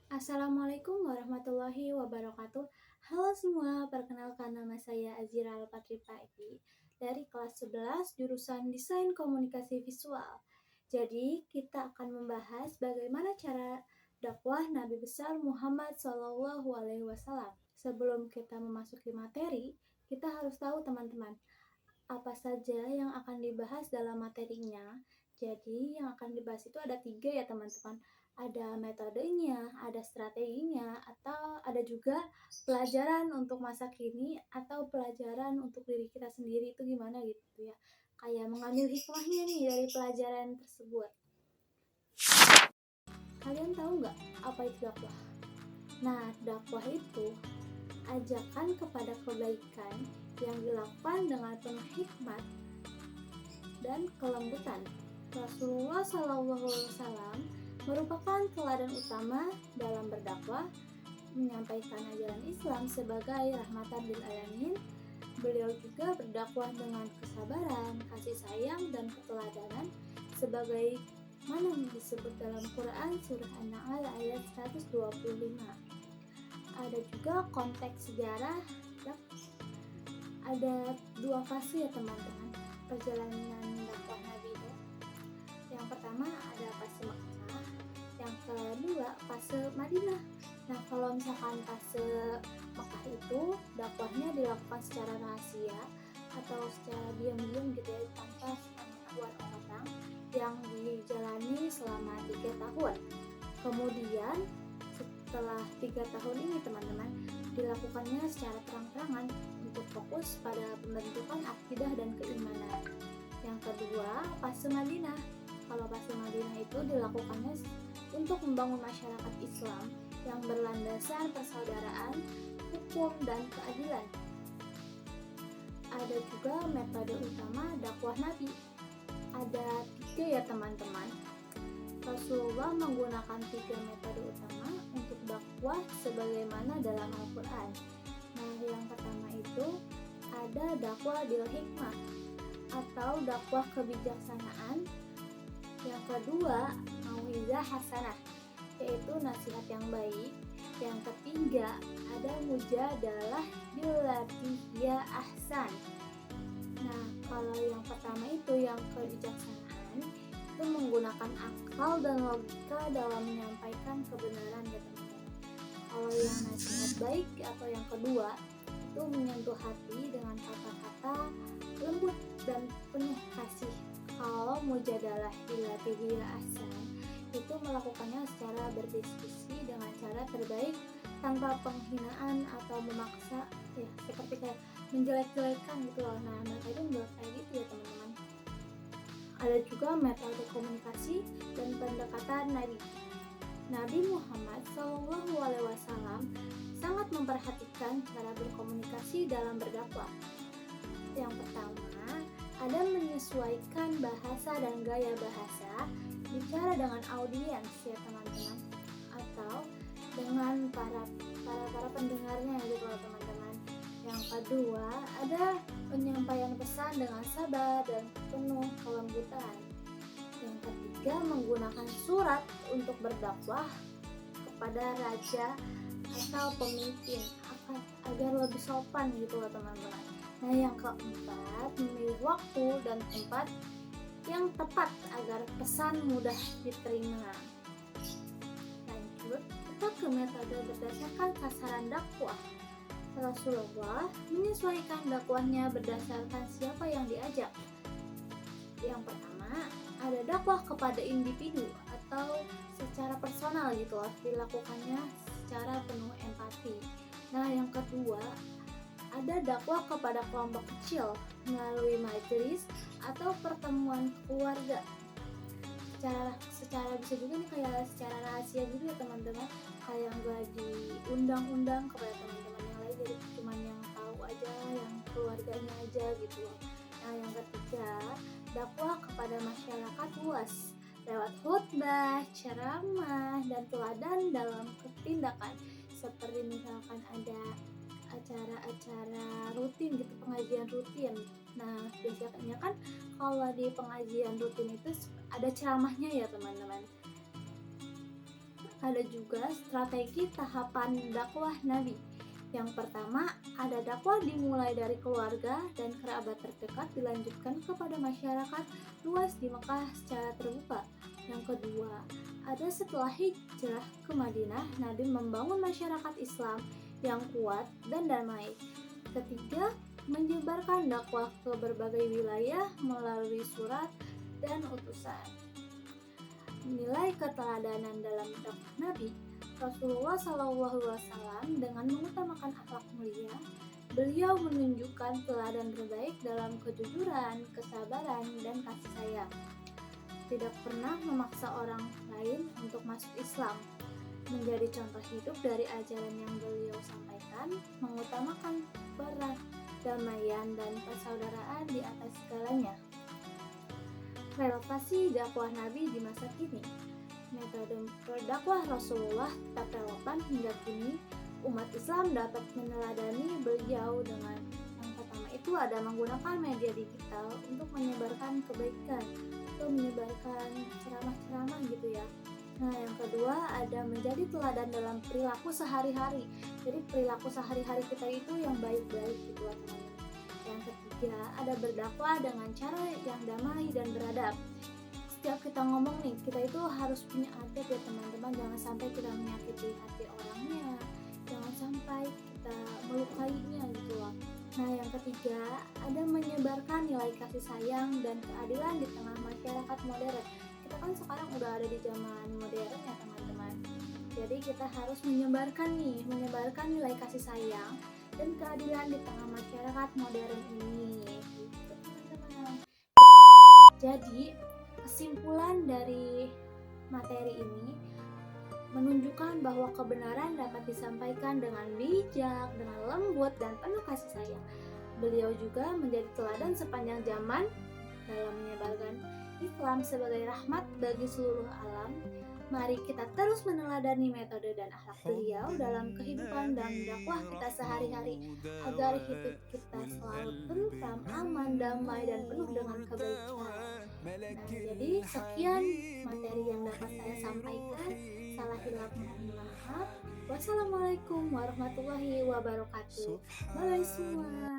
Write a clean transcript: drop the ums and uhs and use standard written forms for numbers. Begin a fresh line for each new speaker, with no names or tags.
Assalamualaikum warahmatullahi wabarakatuh. Halo semua, perkenalkan nama saya Azira Alpatripaiti dari kelas 11 jurusan Desain Komunikasi Visual. Jadi, kita akan membahas bagaimana cara dakwah Nabi besar Muhammad SAW. Sebelum kita memasuki materi, kita harus tahu teman-teman, apa saja yang akan dibahas dalam materinya. Jadi yang akan dibahas itu ada 3 ya teman-teman. Ada metodenya, ada strateginya, atau ada juga pelajaran untuk masa kini atau pelajaran untuk diri kita sendiri itu gimana gitu ya. Kayak mengambil hikmahnya nih dari pelajaran tersebut. Kalian tahu nggak apa itu dakwah? Nah, dakwah itu ajakan kepada kebaikan yang dilakukan dengan penuh hikmat dan kelembutan. Rasulullah SAW merupakan teladan utama dalam berdakwah, menyampaikan ajaran Islam sebagai rahmatan lil alamin. Beliau juga berdakwah dengan kesabaran, kasih sayang, dan keteladanan sebagai mana disebut dalam Quran surah An-Nahl ayat 125. Ada juga konteks sejarah, ada 2 fase ya teman-teman perjalanan dakwah Nabi itu. Yang pertama ada fase Mekah, yang kedua fase Madinah. Nah, kalau misalkan fase Mekah itu dakwahnya dilakukan secara rahasia atau secara diam-diam gitu ya, tanpa sepengetahuan orang, yang dijalani selama 3 tahun. Kemudian setelah 3 tahun ini teman-teman, dilakukannya secara terang-terangan untuk fokus pada pembentukan akidah dan keimanan. Yang kedua, fase Madinah. Kalau fase Madinah itu dilakukannya untuk membangun masyarakat Islam yang berlandaskan persaudaraan, hukum, dan keadilan. Ada juga metode utama dakwah Nabi. Ada 3 ya teman-teman. Rasulullah menggunakan 3 metode utama untuk dakwah sebagaimana dalam Al-Quran. Nah, yang pertama itu ada dakwah bil hikmah atau dakwah kebijaksanaan. Yang kedua, mauizah hasanah, yaitu nasihat yang baik. Yang ketiga, ada mujadalah billati hiya ahsan. Nah, kalau yang pertama itu yang kebijaksanaan, itu menggunakan akal dan logika dalam menyampaikan kebenaran ya teman-teman. Kalau yang nasihat baik atau yang kedua itu menyentuh hati dengan kata-kata lembut dan penuh kasih. Kalau mujadalah billati hiya ahsan itu melakukannya secara berdiskusi dengan cara terbaik tanpa penghinaan atau memaksa, ya seperti kayak menjelek-jelekan gitu loh. Nah, mereka itu membuat kayak gitu ya teman-teman. Ada juga metode komunikasi dan pendekatan Nabi. Nabi Muhammad SAW sangat memperhatikan cara berkomunikasi dalam berdakwah. Yang pertama, ada menyesuaikan bahasa dan gaya bahasa, bicara dengan audiens ya teman-teman, atau dengan para pendengarnya gitu loh teman-teman. Yang kedua, ada penyampaian pesan dengan sabar dan penuh kelembutan. Yang ketiga, menggunakan surat untuk berdakwah kepada raja atau pemimpin agar lebih sopan gitu loh teman-teman. Nah, yang keempat, memilih waktu dan tempat yang tepat agar pesan mudah diterima. Lanjut, kita ke metode berdasarkan sasaran dakwah. Rasulullah menyesuaikan dakwahnya berdasarkan siapa yang diajak. Yang pertama, ada dakwah kepada individu atau secara personal gitu loh, dilakukannya secara penuh empati. Nah, yang kedua, ada dakwah kepada kelompok kecil melalui majelis atau pertemuan keluarga. Secara bisa juga nih kayak secara rahasia gitu ya teman-teman, kayak nggak diundang-undang kepada teman-teman yang lain, jadi cuma yang tahu aja, yang keluarganya aja gitu loh. Nah, yang ketiga, dakwah kepada masyarakat luas lewat khutbah, ceramah, dan teladan dalam tindakan, seperti misalkan ada acara-acara rutin gitu, pengajian rutin. Nah, biasanya kan kalau di pengajian rutin itu ada ceramahnya ya teman-teman. ada juga strategi tahapan dakwah Nabi. Yang pertama, ada dakwah dimulai dari keluarga dan kerabat terdekat dilanjutkan kepada masyarakat luas di Mekah secara terbuka. Yang kedua, ada setelah hijrah ke Madinah, Nabi membangun masyarakat Islam yang kuat dan damai. Ketiga, menyebarkan dakwah ke berbagai wilayah melalui surat dan utusan. Nilai keteladanan dalam dakwah Nabi, Rasulullah SAW dengan mengutamakan akhlak mulia, beliau menunjukkan teladan terbaik dalam kejujuran, kesabaran, dan kasih sayang. Tidak pernah memaksa orang lain untuk masuk Islam. Menjadi contoh hidup dari ajaran yang beliau sampaikan, mengutamakan perdamaian dan persaudaraan di atas segalanya. Relevasi dakwah Nabi di masa kini. Metode berdakwah Rasulullah tetap relevan hingga kini. Umat Islam dapat meneladani beliau dengan yang pertama itu ada menggunakan media digital untuk menyebarkan kebaikan atau menyebarkan ceramah-ceramah gitu ya. Nah, yang kedua ada menjadi teladan dalam perilaku sehari-hari. Jadi perilaku sehari-hari kita itu yang baik-baik gitu teman-teman. Yang ketiga ada berdakwah dengan cara yang damai dan beradab. Setiap kita ngomong nih, kita itu harus punya adab ya teman-teman. Jangan sampai kita menyakiti hati orangnya, jangan sampai kita melukainya gitu loh. Nah, yang ketiga ada menyebarkan nilai kasih sayang dan keadilan di tengah masyarakat modern. Kita kan sekarang udah ada di zaman modern ya teman-teman. Jadi kita harus menyebarkan nilai kasih sayang dan keadilan di tengah masyarakat modern ini gitu teman-teman. Jadi kesimpulan dari materi ini menunjukkan bahwa kebenaran dapat disampaikan dengan bijak, dengan lembut dan penuh kasih sayang. Beliau juga menjadi teladan sepanjang zaman dalam menyebarkan Islam sebagai rahmat bagi seluruh alam. Mari kita terus meneladani metode dan akhlak beliau dalam kehidupan dan dakwah kita sehari-hari agar hidup kita selalu tentram, aman, damai, dan penuh dengan kebaikan. Nah, jadi sekian materi yang dapat saya sampaikan. Salah hilaf mohon maaf. Wassalamualaikum warahmatullahi wabarakatuh. Bye semua.